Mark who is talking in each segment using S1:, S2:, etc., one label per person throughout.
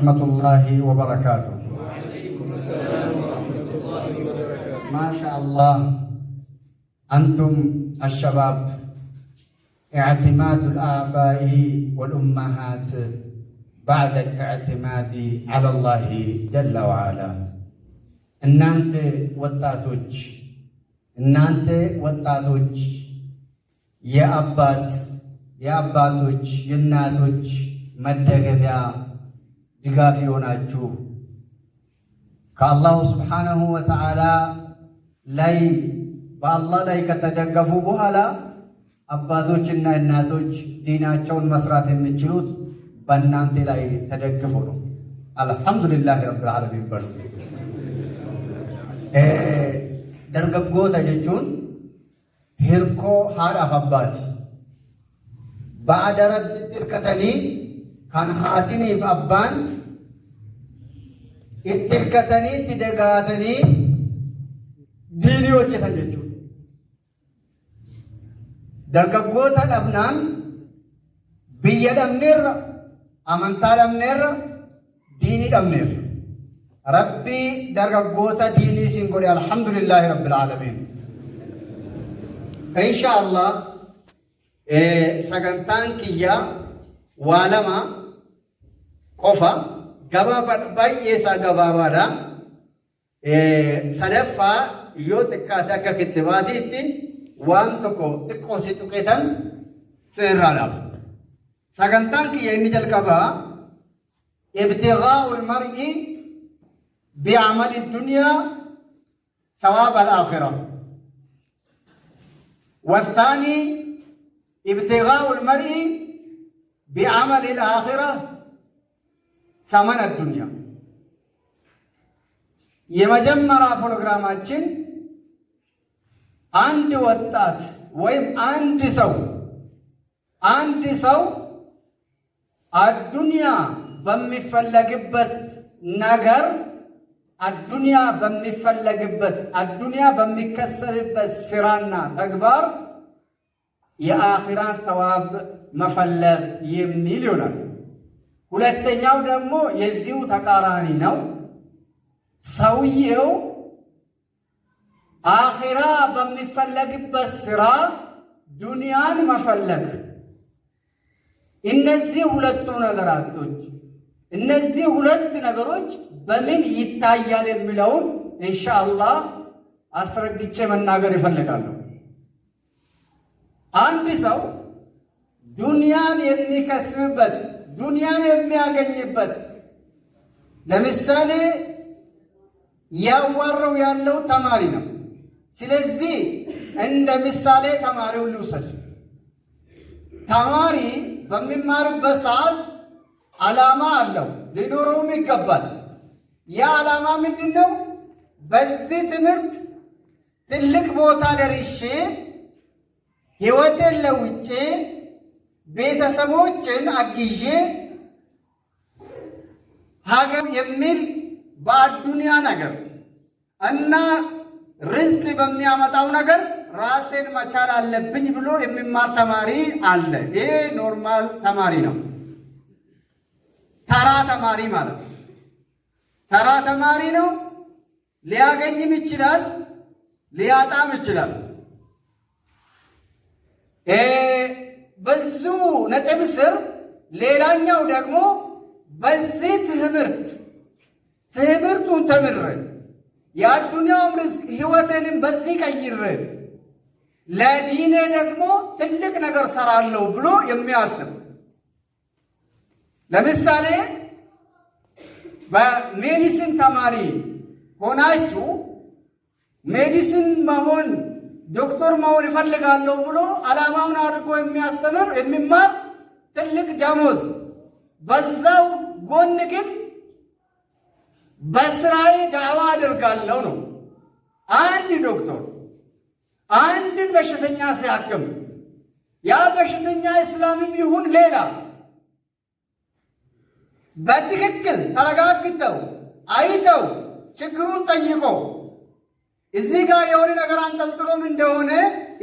S1: ورحمة الله وبركاته.
S2: وعليكم السلام ورحمة الله وبركاته.
S1: ما شاء الله، أنتم الشباب اعتماد الآباء والأمهات بعد الاعتماد على الله جل وعلا. እናንተ ወጣቶች የአባቶች የእናቶች መደገፊያ ድጋፍ የሆናችሁ ከአላሁ ስብሓነሁ ወተዓላ ላይ በአላህ ላይ ከተደገፉ በኋላ አባቶችና እናቶች ዲናቸውን መስራት የሚችሉት በእናንተ ላይ ተደግፎ ነው። አልሐምዱሊላህ ረብል ዓለሚን በሉ። ደርገጎታ jechuun hirkoo haadhaaf abbaati. Ba'ada rabbitti hirkatanii kan haatiniif abbaan itti hirkatanii itti dagaatanii diinii hojjetan jechuudha. Dargaggoota dhabnaan biyya dhabneerra, amantaa dhabneerra, diinii dhabneerra. Rabbi dargaggoota diinii siin godhe alhamdulillahi rabbil aalamiin. Inshaallah sagantaan kiyya waa lama qofa baay'ee isaa gabaabaadha. Sadaffaa yoo xiqqaate akka kittibaatiitti waan tokko xiqqoo si tuqetan sirraa dhaaba. Sagantaan kiyya inni jalqabaa ibtighaa'ul mar'i بعمل الدنيا ثواب الآخرة، والثاني ابتغاء المرء بعمل الآخرة ثمن الدنيا. የመጀመሪያ ፕሮግራማችን አንድ ወጣት ወይም አንድ ሰው አዱንያ በሚፈለግበት ነገር አዱንያ በሚከሰብበት ስራና ተግባር የአኺራን ሰዋብ መፈለግ የሚል ይሆናል። ሁለተኛው ደግሞ የዚሁ ተቃራኒ ነው። ሰውየው አኺራ በሚፈለግበት ስራ ዱንያን መፈለግ። እነዚህ ሁለት ነገሮች በምን ይታያል የሚለውን ኢንሻአላህ አስረግጬ መናገር ይፈልጋለሁ። አንድ ሰው ዱንያን የሚከስብበት ዱንያን የሚያገኝበት ለምሳሌ ያዋረው ያለው ተማሪ ነው። ስለዚህ እንደ ምሳሌ ተማሪውን ልውሰድ። ተማሪ በሚማርበት ሰዓት ዓላማ አለው፣ ሊኖረውም ይገባል። ያ ዓላማ ምንድነው? በዚህ ትምህርት ትልቅ ቦታ ደርሼ ሕይወቴን ለውጬ ቤተሰቦችን አግዤ ሀገር የሚል በአዱንያ ነገር እና ርዝቅ በሚያመጣው ነገር ራሴን መቻል አለብኝ ብሎ የሚማር ተማሪ አለ። ይሄ ኖርማል ተማሪ ነው። ተራ ተማሪ ማለት ነው። ተራ ተማሪ ነው። ሊያገኝም ይችላል፣ ሊያጣም ይችላል። ብዙ ነጥብ ስር ሌላኛው ደግሞ በዚህ ትምህርቱን ተምሬ የአዱንያውም ርዝቅ ሕይወቴንም በዚህ ቀይሬ ለዲኔ ደግሞ ትልቅ ነገር ሰራለሁ ብሎ የሚያስብ ለምሳሌ በሜዲሲን ተማሪ ሆናችሁ ሜዲሲን መሆን ዶክተር መሆን ይፈልጋለሁ ብሎ ዓላማውን አድርጎ የሚማር ትልቅ ደሞዝ፣ በዛው ጎን ግን በስራዬ ዳዕዋ አድርጋለሁ ነው። አንድ ዶክተር አንድን በሽተኛ ሲያክም ያ በሽተኛ እስላምም ይሁን ሌላ በትክክል ተረጋግጠው አይተው ችግሩን ጠይቆ እዚህ ጋር የሆነ ነገር አንጠልጥሎም እንደሆነ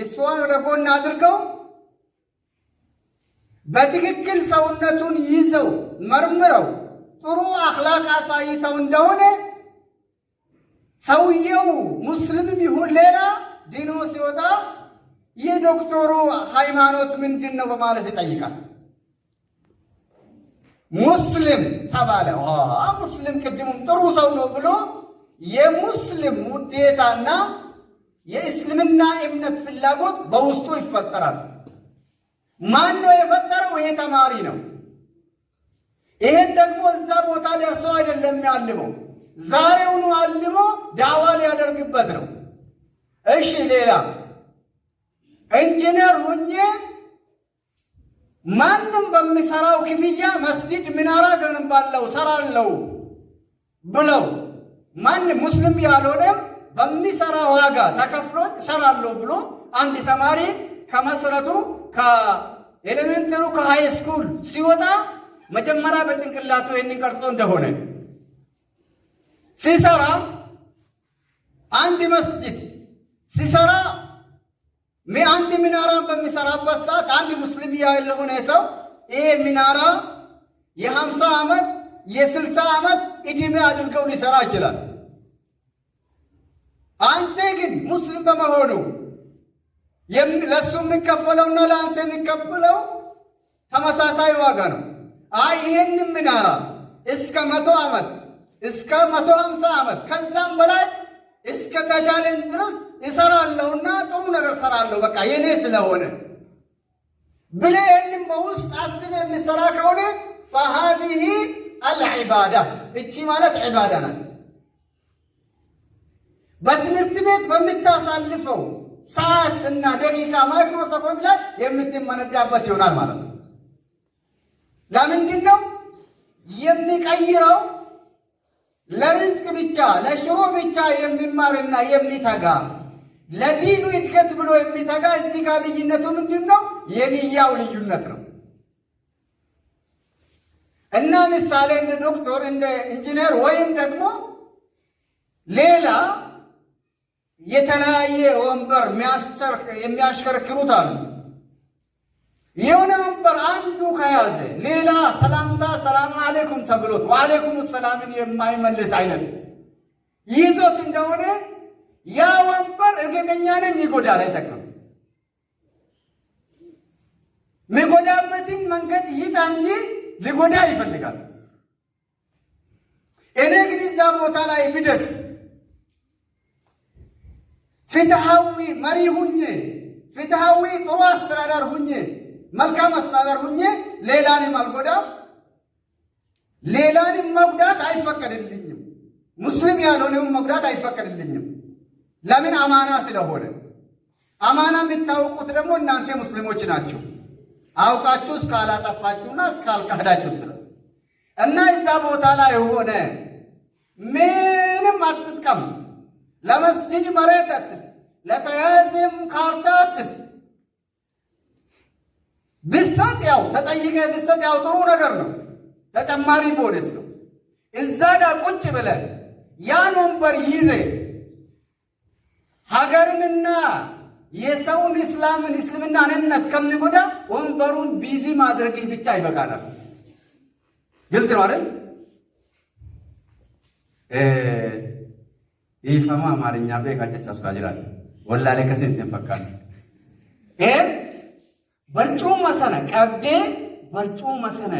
S1: እሷን ወደ ጎን አድርገው በትክክል ሰውነቱን ይዘው መርምረው ጥሩ አኽላቅ አሳይተው እንደሆነ ሰውየው ሙስሊምም ይሁን ሌላ ዲኖ ሲወጣ የዶክተሩ ሃይማኖት ምንድን ነው በማለት ይጠይቃል። ሙስሊም ተባለ። ሙስሊም ቅድሙም ጥሩ ሰው ነው ብሎ የሙስሊም ውዴታና የእስልምና እምነት ፍላጎት በውስጡ ይፈጠራል። ማን ነው የፈጠረው? ይሄ ተማሪ ነው። ይሄን ደግሞ እዛ ቦታ ደርሶ አይደለም ያልመው፣ ዛሬውኑ አልሞ ዳዋ ሊያደርግበት ነው። እሺ ሌላ ኢንጂነር ሆኜ ማንም በሚሰራው ክፍያ መስጂድ ሚናራ ገነባለው ሰራለው ብለው ማንም ሙስሊም ያልሆነም በሚሰራ ዋጋ ተከፍሎት ሰራለው ብሎ አንድ ተማሪ ከመሰረቱ ከኤሌሜንተሩ ከሃይ ስኩል ሲወጣ መጀመሪያ በጭንቅላቱ ይህንን ቀርጾ እንደሆነ ሲሰራ አንድ መስጂድ ሲሰራ አንድ ሚናራን በሚሰራበት ሰዓት አንድ ሙስሊም ያልሆነ ሰው ይሄ ሚናራ የ50 ዓመት የ60 ዓመት ዕድሜ አድርገው ሊሰራ ይችላል። አንተ ግን ሙስሊም በመሆኑ ለሱ የሚከፈለውና ለአንተ የሚከፈለው ተመሳሳይ ዋጋ ነው። ይሄን ሚናራ እስከ 100 ዓመት እስከ 150 ዓመት ከዛም በላይ እስከ ተቻለን ድረስ ይሰራለሁና ጥሩ ነገር ሰራለሁ በቃ የኔ ስለሆነ ብለህ ይህንም በውስጥ አስበህ የሚሰራ ከሆነ فهذه العبادة እቺ ማለት ዒባዳ ናት። በትምህርት ቤት በምታሳልፈው ሰዓትና ደቂቃ ማይክሮ ሰኮንድ ላይ የምትመነዳበት ይሆናል ማለት ነው። ለምንድን ነው የሚቀይረው? ለርዝቅ ብቻ ለሽሮ ብቻ የሚማርና የሚተጋ ለዲኑ እድገት ብሎ የሚተጋ እዚህ ጋር ልዩነቱ ምንድን ነው? የንያው ልዩነት ነው። እና ምሳሌ እንደ ዶክተር እንደ ኢንጂነር ወይም ደግሞ ሌላ የተለያየ ወንበር የሚያሽከረክሩት አሉ። የሆነ ወንበር አንዱ ከያዘ ሌላ ሰላምታ ሰላም አለይኩም ተብሎት ወአለይኩም ሰላምን የማይመልስ አይነት ይዞት እንደሆነ ያ ወንበር እርግጠኛ ነኝ ይጎዳል፣ አይጠቅምም። የሚጎዳበትን መንገድ ይጣ እንጂ ሊጎዳ ይፈልጋል። እኔ ግን እዛ ቦታ ላይ ብደርስ ፍትሃዊ መሪ ሁኜ ፍትሃዊ ጥሩ አስተዳደር ሁኜ መልካም አስተዳደር ሁኜ ሌላንም አልጎዳም፣ ሌላንም መጉዳት አይፈቀድልኝም። ሙስሊም ያልሆነውን መጉዳት አይፈቀድልኝም። ለምን? አማና ስለሆነ። አማና የምታውቁት ደግሞ እናንተ ሙስሊሞች ናችሁ፣ አውቃችሁ እስካላጠፋችሁና እስካልካዳችሁ ድረስ እና እዛ ቦታ ላይ ሆነ ምንም አትጥቀም። ለመስጂድ መሬት አትስጥ፣ ለተያዘም ካርታ አትስጥ። ብሰጥ ያው ተጠይቀ ብሰጥ ያው ጥሩ ነገር ነው፣ ተጨማሪ ቦነስ ነው። እዛ ጋር ቁጭ ብለህ ያን ወንበር ይዘ ሀገርንና የሰውን እስልምና እምነት ከሚጎዳ ወንበሩን ቢዚ ማድረግህ ብቻ ይበቃናል። ግልጽ ነው አይደል? ይፈማ አማርኛ በቃጨች አብሳጅራል ወላለ ከሰንት ተፈካል በርጩ መሰነ ቀብዴ በርጩ መሰነ